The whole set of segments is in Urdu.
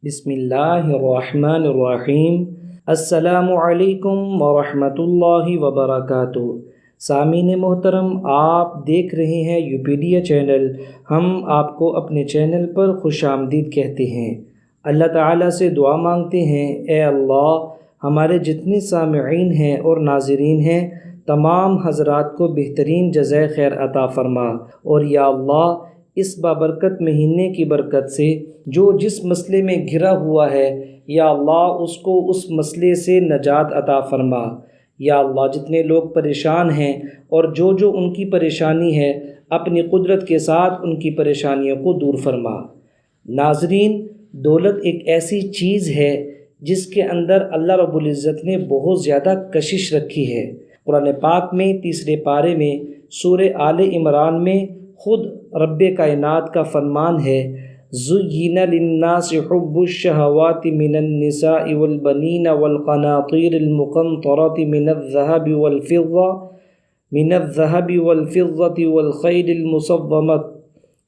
بسم اللہ الرحمن الرحیم۔ السلام علیکم ورحمۃ اللہ وبرکاتہ۔ سامعین محترم، آپ دیکھ رہے ہیں upedia چینل۔ ہم آپ کو اپنے چینل پر خوش آمدید کہتے ہیں۔ اللہ تعالیٰ سے دعا مانگتے ہیں، اے اللہ ہمارے جتنے سامعین ہیں اور ناظرین ہیں تمام حضرات کو بہترین جزائے خیر عطا فرما، اور یا اللہ اس بابرکت مہینے کی برکت سے جو جس مسئلے میں گھرا ہوا ہے یا اللہ اس کو اس مسئلے سے نجات عطا فرما۔ یا اللہ جتنے لوگ پریشان ہیں اور جو ان کی پریشانی ہے اپنی قدرت کے ساتھ ان کی پریشانیوں کو دور فرما۔ ناظرین، دولت ایک ایسی چیز ہے جس کے اندر اللہ رب العزت نے بہت زیادہ کشش رکھی ہے۔ قرآن پاک میں 3 پارے میں سورہ آل عمران میں خود رب کائنات کا فرمان ہے، زُيِّنَ لِلنَّاسِ حُبُّ الشَّهَوَاتِ مِنَ النِّسَاءِ وَالْبَنِينَ وَالْقَنَاطِيرِ الْمُقَنطَرَةِ مِنَ الذَّهَبِ وَالْفِضَّةِ وَالْخَيْلِ الْمُسَوَّمَةِ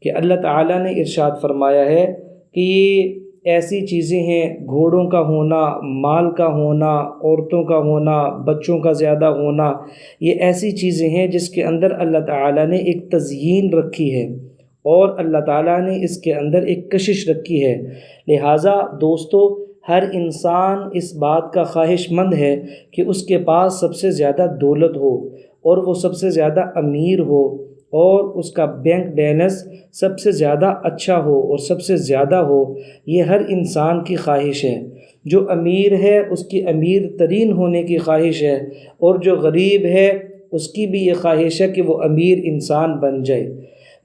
کہ اللہ تعالیٰ نے ارشاد فرمایا ہے کہ یہ ایسی چیزیں ہیں، گھوڑوں کا ہونا، مال کا ہونا، عورتوں کا ہونا، بچوں کا زیادہ ہونا، یہ ایسی چیزیں ہیں جس کے اندر اللہ تعالیٰ نے ایک تزیین رکھی ہے اور اللہ تعالیٰ نے اس کے اندر ایک کشش رکھی ہے۔ لہٰذا دوستو، ہر انسان اس بات کا خواہش مند ہے کہ اس کے پاس سب سے زیادہ دولت ہو اور وہ سب سے زیادہ امیر ہو اور اس کا بینک بیلنس سب سے زیادہ اچھا ہو اور سب سے زیادہ ہو۔ یہ ہر انسان کی خواہش ہے۔ جو امیر ہے اس کی امیر ترین ہونے کی خواہش ہے، اور جو غریب ہے اس کی بھی یہ خواہش ہے کہ وہ امیر انسان بن جائے۔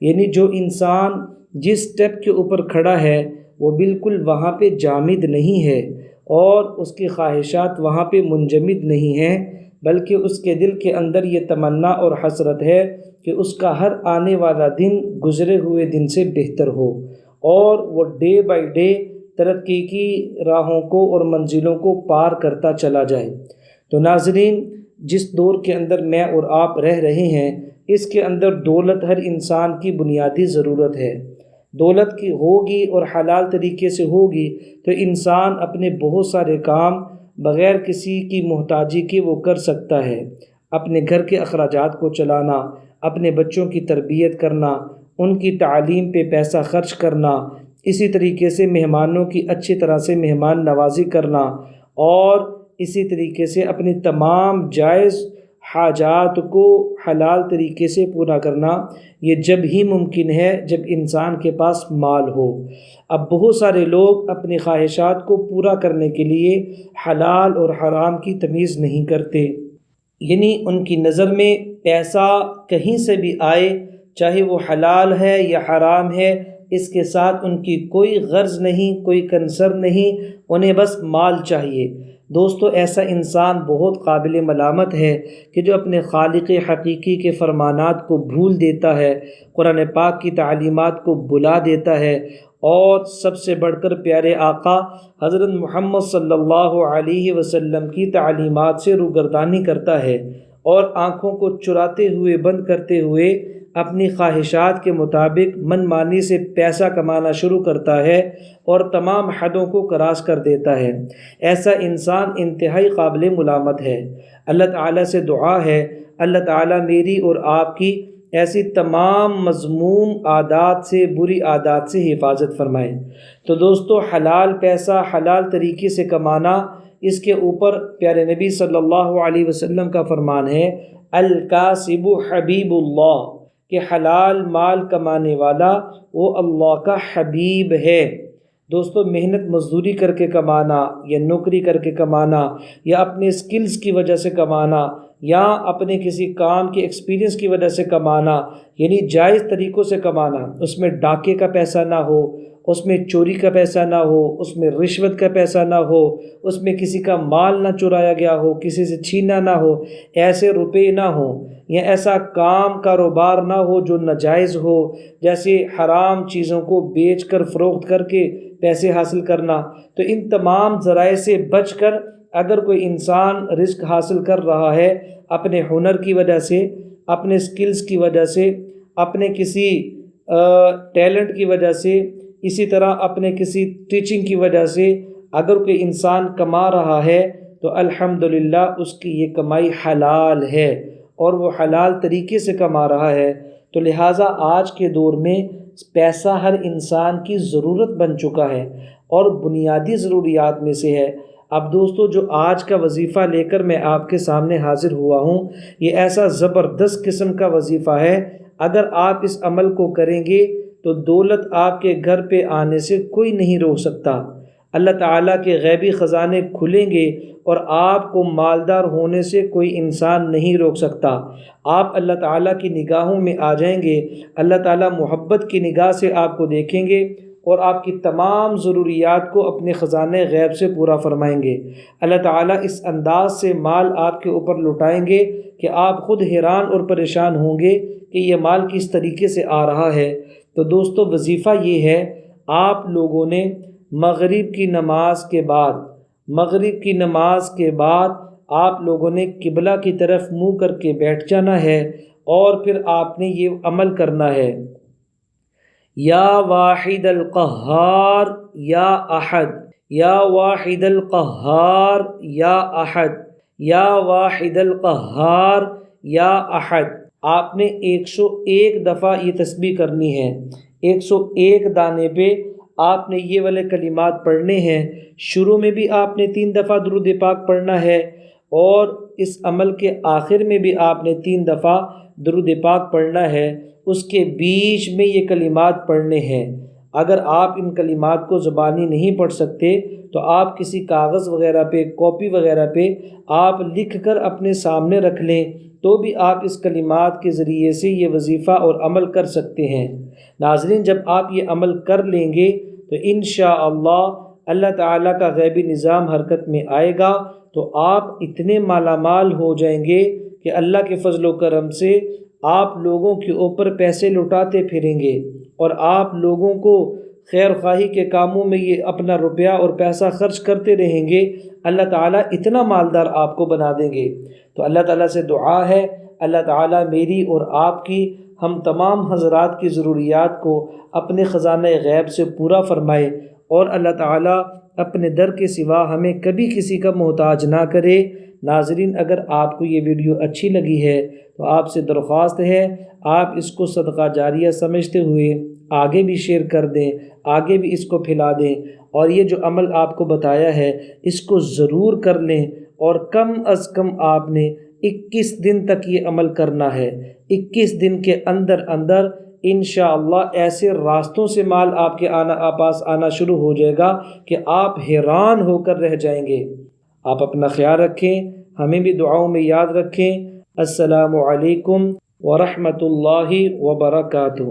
یعنی جو انسان جس سٹیپ کے اوپر کھڑا ہے وہ بالکل وہاں پہ جامد نہیں ہے اور اس کی خواہشات وہاں پہ منجمد نہیں ہیں، بلکہ اس کے دل کے اندر یہ تمنا اور حسرت ہے کہ اس کا ہر آنے والا دن گزرے ہوئے دن سے بہتر ہو اور وہ ڈے بائی ڈے ترقی کی راہوں کو اور منزلوں کو پار کرتا چلا جائے۔ تو ناظرین، جس دور کے اندر میں اور آپ رہ رہے ہیں اس کے اندر دولت ہر انسان کی بنیادی ضرورت ہے۔ دولت کی ہوگی اور حلال طریقے سے ہوگی تو انسان اپنے بہت سارے کام بغیر کسی کی محتاجی کے وہ کر سکتا ہے۔ اپنے گھر کے اخراجات کو چلانا، اپنے بچوں کی تربیت کرنا، ان کی تعلیم پہ پیسہ خرچ کرنا، اسی طریقے سے مہمانوں کی اچھی طرح سے مہمان نوازی کرنا، اور اسی طریقے سے اپنی تمام جائز حاجات کو حلال طریقے سے پورا کرنا، یہ جب ہی ممکن ہے جب انسان کے پاس مال ہو۔ اب بہت سارے لوگ اپنی خواہشات کو پورا کرنے کے لیے حلال اور حرام کی تمیز نہیں کرتے، یعنی ان کی نظر میں پیسہ کہیں سے بھی آئے، چاہے وہ حلال ہے یا حرام ہے، اس کے ساتھ ان کی کوئی غرض نہیں، کوئی کنسرن نہیں، انہیں بس مال چاہیے۔ دوستو، ایسا انسان بہت قابل ملامت ہے کہ جو اپنے خالق حقیقی کے فرمانات کو بھول دیتا ہے، قرآن پاک کی تعلیمات کو بلا دیتا ہے، اور سب سے بڑھ کر پیارے آقا حضرت محمد صلی اللہ علیہ وسلم کی تعلیمات سے روگردانی کرتا ہے اور آنکھوں کو چراتے ہوئے بند کرتے ہوئے اپنی خواہشات کے مطابق من مانی سے پیسہ کمانا شروع کرتا ہے اور تمام حدوں کو کراس کر دیتا ہے۔ ایسا انسان انتہائی قابل ملامت ہے۔ اللہ تعالیٰ سے دعا ہے اللہ تعالیٰ میری اور آپ کی ایسی تمام مذموم عادات سے، بری عادات سے حفاظت فرمائے۔ تو دوستو، حلال پیسہ حلال طریقے سے کمانا، اس کے اوپر پیارے نبی صلی اللہ علیہ وسلم کا فرمان ہے، الکاسب حبیب اللہ، کہ حلال مال کمانے والا وہ اللہ کا حبیب ہے۔ دوستو، محنت مزدوری کر کے کمانا یا نوکری کر کے کمانا یا اپنے سکلز کی وجہ سے کمانا یا اپنے کسی کام کے ایکسپیرینس کی وجہ سے کمانا، یعنی جائز طریقوں سے کمانا، اس میں ڈاکے کا پیسہ نہ ہو، اس میں چوری کا پیسہ نہ ہو، اس میں رشوت کا پیسہ نہ ہو، اس میں کسی کا مال نہ چرایا گیا ہو، کسی سے چھینا نہ ہو، ایسے روپے نہ ہوں، یا ایسا کام کاروبار نہ ہو جو ناجائز ہو، جیسے حرام چیزوں کو بیچ کر فروخت کر کے پیسے حاصل کرنا۔ تو ان تمام ذرائع سے بچ کر اگر کوئی انسان رزق حاصل کر رہا ہے اپنے ہنر کی وجہ سے، اپنے سکلز کی وجہ سے، اپنے کسی ٹیلنٹ کی وجہ سے، اسی طرح اپنے کسی ٹیچنگ کی وجہ سے اگر کوئی انسان کما رہا ہے تو الحمدللہ اس کی یہ کمائی حلال ہے اور وہ حلال طریقے سے کما رہا ہے۔ تو لہٰذا آج کے دور میں پیسہ ہر انسان کی ضرورت بن چکا ہے اور بنیادی ضروریات میں سے ہے۔ اب دوستو، جو آج کا وظیفہ لے کر میں آپ کے سامنے حاضر ہوا ہوں، یہ ایسا زبردست قسم کا وظیفہ ہے، اگر آپ اس عمل کو کریں گے تو دولت آپ کے گھر پہ آنے سے کوئی نہیں روک سکتا۔ اللہ تعالیٰ کے غیبی خزانے کھلیں گے اور آپ کو مالدار ہونے سے کوئی انسان نہیں روک سکتا۔ آپ اللہ تعالیٰ کی نگاہوں میں آ جائیں گے، اللہ تعالیٰ محبت کی نگاہ سے آپ کو دیکھیں گے اور آپ کی تمام ضروریات کو اپنے خزانے غیب سے پورا فرمائیں گے۔ اللہ تعالیٰ اس انداز سے مال آپ کے اوپر لٹائیں گے کہ آپ خود حیران اور پریشان ہوں گے کہ یہ مال کس طریقے سے آ رہا ہے۔ تو دوستو، وظیفہ یہ ہے، آپ لوگوں نے مغرب کی نماز کے بعد آپ لوگوں نے قبلہ کی طرف منہ کر کے بیٹھ جانا ہے اور پھر آپ نے یہ عمل کرنا ہے، یا واحد القہار یا احد، یا واحد القہار یا احد، یا واحد القہار یا احد۔ آپ نے 101 دفعہ یہ تسبیح کرنی ہے، 101 دانے پہ آپ نے یہ والے کلمات پڑھنے ہیں۔ شروع میں بھی آپ نے 3 دفعہ درود پاک پڑھنا ہے اور اس عمل کے آخر میں بھی آپ نے 3 دفعہ درود پاک پڑھنا ہے۔ اس کے بیچ میں یہ کلمات پڑھنے ہیں۔ اگر آپ ان کلمات کو زبانی نہیں پڑھ سکتے تو آپ کسی کاغذ وغیرہ پہ، کاپی وغیرہ پہ آپ لکھ کر اپنے سامنے رکھ لیں تو بھی آپ اس کلمات کے ذریعے سے یہ وظیفہ اور عمل کر سکتے ہیں۔ ناظرین، جب آپ یہ عمل کر لیں گے تو انشاءاللہ اللہ تعالیٰ کا غیبی نظام حرکت میں آئے گا تو آپ اتنے مالا مال ہو جائیں گے کہ اللہ کے فضل و کرم سے آپ لوگوں کے اوپر پیسے لٹاتے پھریں گے اور آپ لوگوں کو خیر خواہی کے کاموں میں یہ اپنا روپیہ اور پیسہ خرچ کرتے رہیں گے۔ اللہ تعالیٰ اتنا مالدار آپ کو بنا دیں گے۔ تو اللہ تعالیٰ سے دعا ہے، اللہ تعالیٰ میری اور آپ کی، ہم تمام حضرات کی ضروریات کو اپنے خزانہ غیب سے پورا فرمائے اور اللہ تعالیٰ اپنے در کے سوا ہمیں کبھی کسی کا محتاج نہ کرے۔ ناظرین، اگر آپ کو یہ ویڈیو اچھی لگی ہے تو آپ سے درخواست ہے آپ اس کو صدقہ جاریہ سمجھتے ہوئے آگے بھی شیئر کر دیں، آگے بھی اس کو پھیلا دیں، اور یہ جو عمل آپ کو بتایا ہے اس کو ضرور کر لیں، اور کم از کم آپ نے 21 دن تک یہ عمل کرنا ہے۔ 21 دن کے اندر اندر انشاءاللہ ایسے راستوں سے مال آپ کے پاس آنا شروع ہو جائے گا کہ آپ حیران ہو کر رہ جائیں گے۔ آپ اپنا خیال رکھیں، ہمیں بھی دعاؤں میں یاد رکھیں۔ السلام علیکم ورحمۃ اللہ وبرکاتہ۔